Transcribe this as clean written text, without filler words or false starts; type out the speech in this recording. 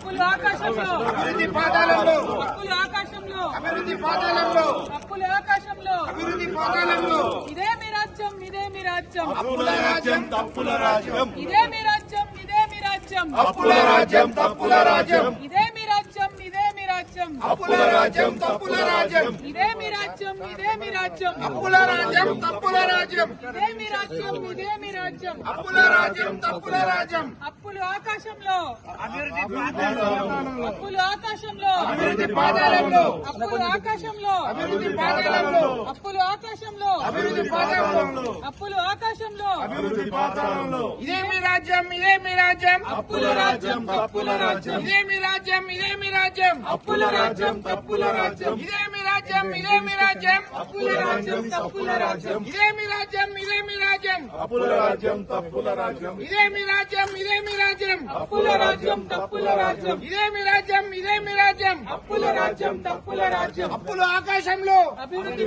అప్పులు ఆకాశంలో, అభివృద్ధి పాదాలలో, అప్పులు ఆకాశంలో, అభివృద్ధి పాదాలలో, అప్పులు ఆకాశంలో, అభివృద్ధి పాదాలలో. ఇదే మీ రాజ్యం, ఇదే మీ రాజ్యం, అప్పుల రాజ్యం, తప్పుల రాజ్యం, ఇదే మీ రాజ్యం, ఇదే మీ రాజ్యం, అప్పుల రాజ్యం, తప్పుల రాజ్యం, ఇదే మీ రాజ్యం, ఇదే మీ రాజ్యం, అప్పుల రాజ్యం, తప్పుల రాజ్యం, ఇదే మీ రాజ్యం, ఇదే మీ రాజ్యం, అప్పుల రాజ్యం, తప్పుల రాజ్యం, ఇదే మీ రాజ్యం, ఇదే మీ రాజ్యం, అప్పుల రాజ్యం, తప్పుల రాజ్యం. అప్పులు ఆకాశంలో, అభివృద్ధి పాదాలలో, అప్పులు ఆకాశంలో, అభివృద్ధి పాదాలలో, అప్పులు ఆకాశంలో, అభివృద్ధి పాదాలలో, అప్పులు ఆకాశంలో, అభివృద్ధి పాదాలలో, అప్పులు ఆకాశంలో, అభివృద్ధి పాదాలలో. ఇదే మీ రాజ్యం, ఇదే మీ రాజ్యం, అప్పుల రాజ్యం, తప్పుల రాజ్యం, ఇదే మీ రాజ్యం, ఇదే మీ రాజ్యం, అప్పుల రాజ్యం, తప్పుల రాజ్యం, ఇదే మీ రాజ్యం, ఇదే మీ రాజ్యం, అప్పుల రాజ్యం, తప్పుల రాజ్యం, ఇదే మీ రాజ్యం, ఇదే మీ రాజ్యం, అప్పుల రాజ్యం తప్పుల రాజ్యం ఇదే మీ రాజ్యం, ఇదే మీ రాజ్యం, అప్పుల రాజ్యం, తప్పుల రాజ్యం, ఇదే మీ రాజ్యం, ఇదే మీ రాజ్యం. అప్పుల రాజ్యం, తప్పుల రాజ్యం, అప్పులు ఆకాశంలో, అభివృద్ధి